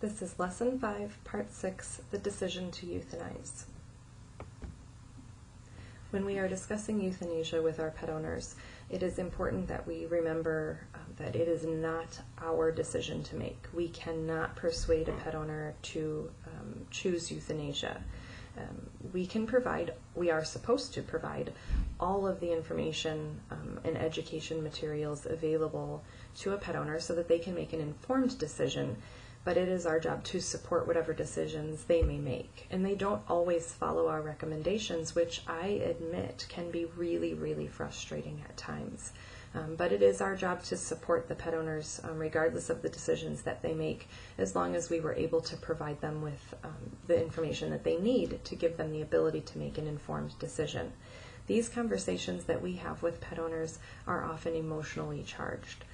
This is Lesson 5, Part 6, The Decision to Euthanize. When we are discussing euthanasia with our pet owners, it is important that we remember that it is not our decision to make. We cannot persuade a pet owner to choose euthanasia. We are supposed to provide all of the information and education materials available to a pet owner so that they can make an informed decision, but it is our job to support whatever decisions they may make. And they don't always follow our recommendations, which I admit can be really, really frustrating at times. But it is our job to support the pet owners regardless of the decisions that they make, as long as we were able to provide them with the information that they need to give them the ability to make an informed decision. These conversations that we have with pet owners are often emotionally charged.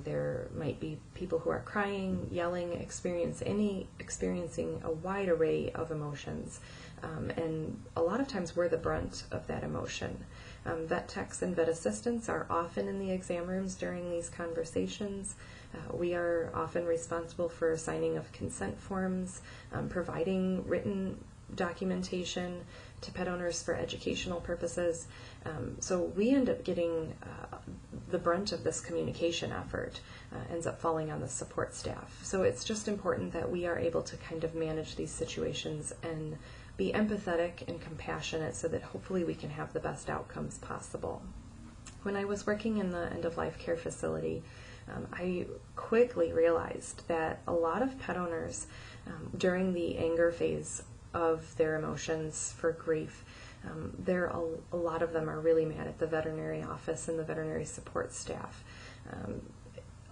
There might be people who are crying, yelling, experiencing a wide array of emotions, and a lot of times we're the brunt of that emotion. Vet techs and vet assistants are often in the exam rooms during these conversations. We are often responsible for signing of consent forms, providing written documentation to pet owners for educational purposes. So we end up getting the brunt of this communication effort, ends up falling on the support staff. So it's just important that we are able to kind of manage these situations and be empathetic and compassionate so that hopefully we can have the best outcomes possible. When I was working in the end-of-life care facility, I quickly realized that a lot of pet owners during the anger phase of their emotions for grief, a lot of them are really mad at the veterinary office and the veterinary support staff.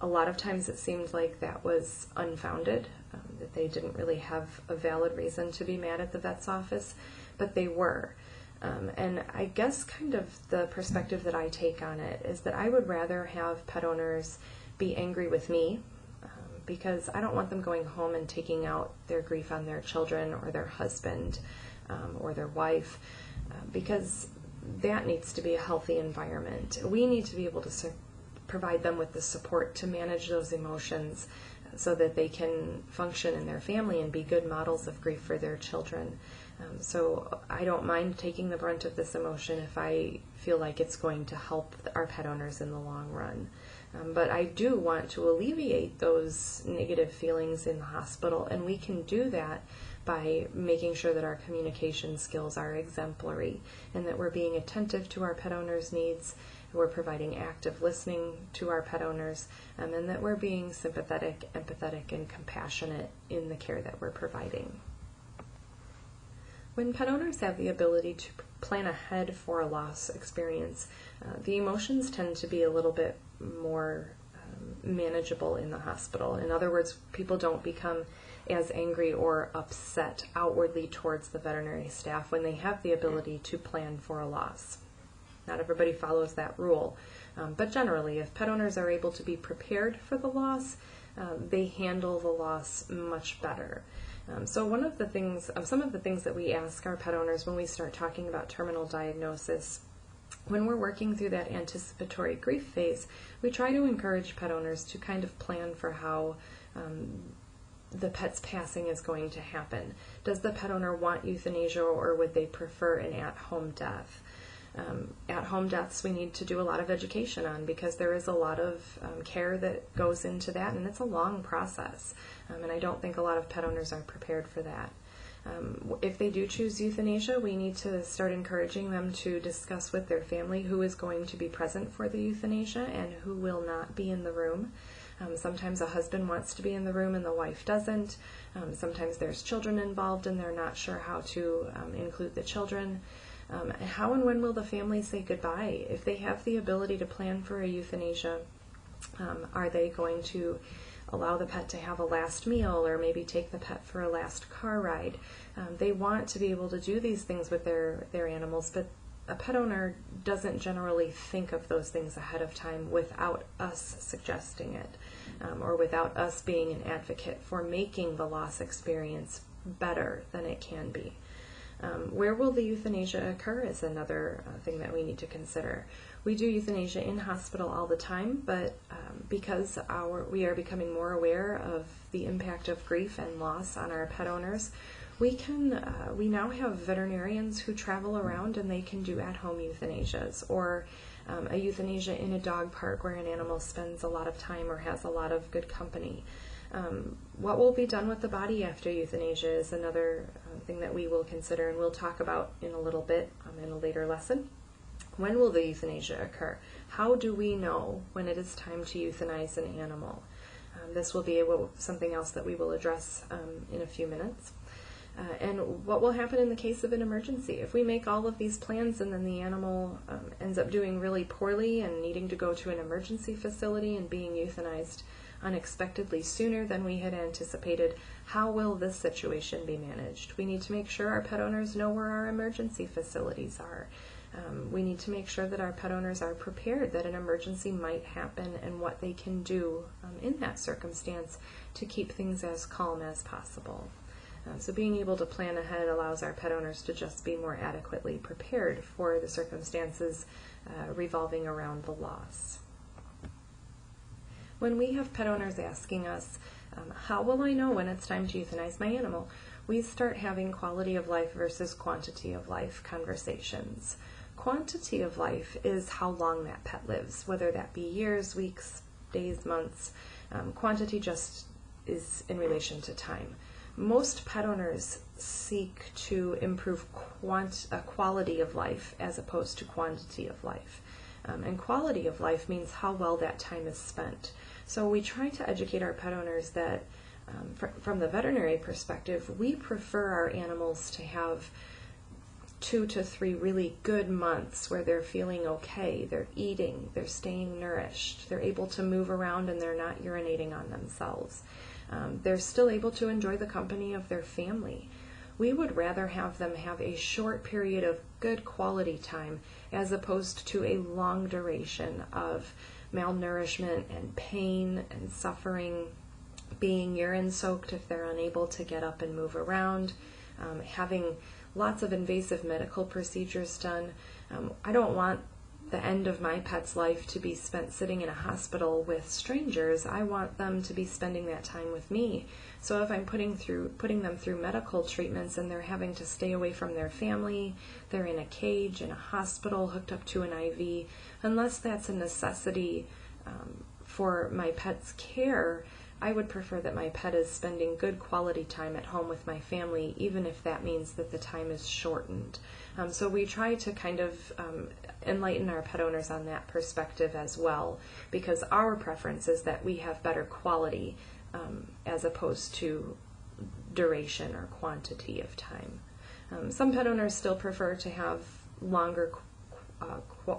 A lot of times it seemed like that was unfounded, that they didn't really have a valid reason to be mad at the vet's office, but they were. And I guess kind of the perspective that I take on it is that I would rather have pet owners be angry with me, because I don't want them going home and taking out their grief on their children or their husband or their wife, because that needs to be a healthy environment. We need to be able to provide them with the support to manage those emotions so that they can function in their family and be good models of grief for their children. So I don't mind taking the brunt of this emotion if I feel like it's going to help our pet owners in the long run. But I do want to alleviate those negative feelings in the hospital, and we can do that by making sure that our communication skills are exemplary and that we're being attentive to our pet owners' needs, we're providing active listening to our pet owners, and that we're being sympathetic, empathetic, and compassionate in the care that we're providing. When pet owners have the ability to plan ahead for a loss experience, the emotions tend to be a little bit more manageable in the hospital. In other words, people don't become as angry or upset outwardly towards the veterinary staff when they have the ability to plan for a loss. Not everybody follows that rule, but generally, if pet owners are able to be prepared for the loss, they handle the loss much better. So some of the things that we ask our pet owners when we start talking about terminal diagnosis, when we're working through that anticipatory grief phase, we try to encourage pet owners to kind of plan for how the pet's passing is going to happen. Does the pet owner want euthanasia, or would they prefer an at-home death? At-home deaths we need to do a lot of education on, because there is a lot of care that goes into that, and it's a long process. And I don't think a lot of pet owners are prepared for that. If they do choose euthanasia, we need to start encouraging them to discuss with their family who is going to be present for the euthanasia and who will not be in the room. Sometimes a husband wants to be in the room and the wife doesn't. Sometimes there's children involved and they're not sure how to include the children. How and when will the family say goodbye? If they have the ability to plan for a euthanasia, are they going to allow the pet to have a last meal, or maybe take the pet for a last car ride? They want to be able to do these things with their animals, but a pet owner doesn't generally think of those things ahead of time without us suggesting it, or without us being an advocate for making the loss experience better than it can be. Where will the euthanasia occur is another thing that we need to consider. We do euthanasia in hospital all the time, but because we are becoming more aware of the impact of grief and loss on our pet owners, we now have veterinarians who travel around and they can do at-home euthanasias, or a euthanasia in a dog park where an animal spends a lot of time or has a lot of good company. What will be done with the body after euthanasia is another thing that we will consider, and we'll talk about in a little bit in a later lesson. When will the euthanasia occur? How do we know when it is time to euthanize an animal? This will be something else that we will address in a few minutes. And what will happen in the case of an emergency? If we make all of these plans and then the animal ends up doing really poorly and needing to go to an emergency facility and being euthanized unexpectedly sooner than we had anticipated, how will this situation be managed? We need to make sure our pet owners know where our emergency facilities are. We need to make sure that our pet owners are prepared that an emergency might happen and what they can do in that circumstance to keep things as calm as possible. So being able to plan ahead allows our pet owners to just be more adequately prepared for the circumstances revolving around the loss. When we have pet owners asking us, how will I know when it's time to euthanize my animal? We start having quality of life versus quantity of life conversations. Quantity of life is how long that pet lives, whether that be years, weeks, days, months. Quantity just is in relation to time. Most pet owners seek to improve quality of life as opposed to quantity of life. And quality of life means how well that time is spent. So we try to educate our pet owners that from the veterinary perspective, we prefer our animals to have 2 to 3 really good months where they're feeling okay, they're eating, they're staying nourished, they're able to move around and they're not urinating on themselves. They're still able to enjoy the company of their family. We would rather have them have a short period of good quality time as opposed to a long duration of malnourishment and pain and suffering, being urine soaked if they're unable to get up and move around, having lots of invasive medical procedures done. I don't want the end of my pet's life to be spent sitting in a hospital with strangers. I want them to be spending that time with me. So if I'm putting them through medical treatments and they're having to stay away from their family, they're in a cage, in a hospital, hooked up to an IV, unless that's a necessity for my pet's care, I would prefer that my pet is spending good quality time at home with my family, even if that means that the time is shortened. So we try to kind of enlighten our pet owners on that perspective as well, because our preference is that we have better quality as opposed to duration or quantity of time. Some pet owners still prefer to have longer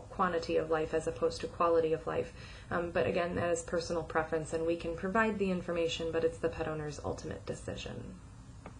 quantity of life as opposed to quality of life. But again, that is personal preference, and we can provide the information, but it's the pet owner's ultimate decision.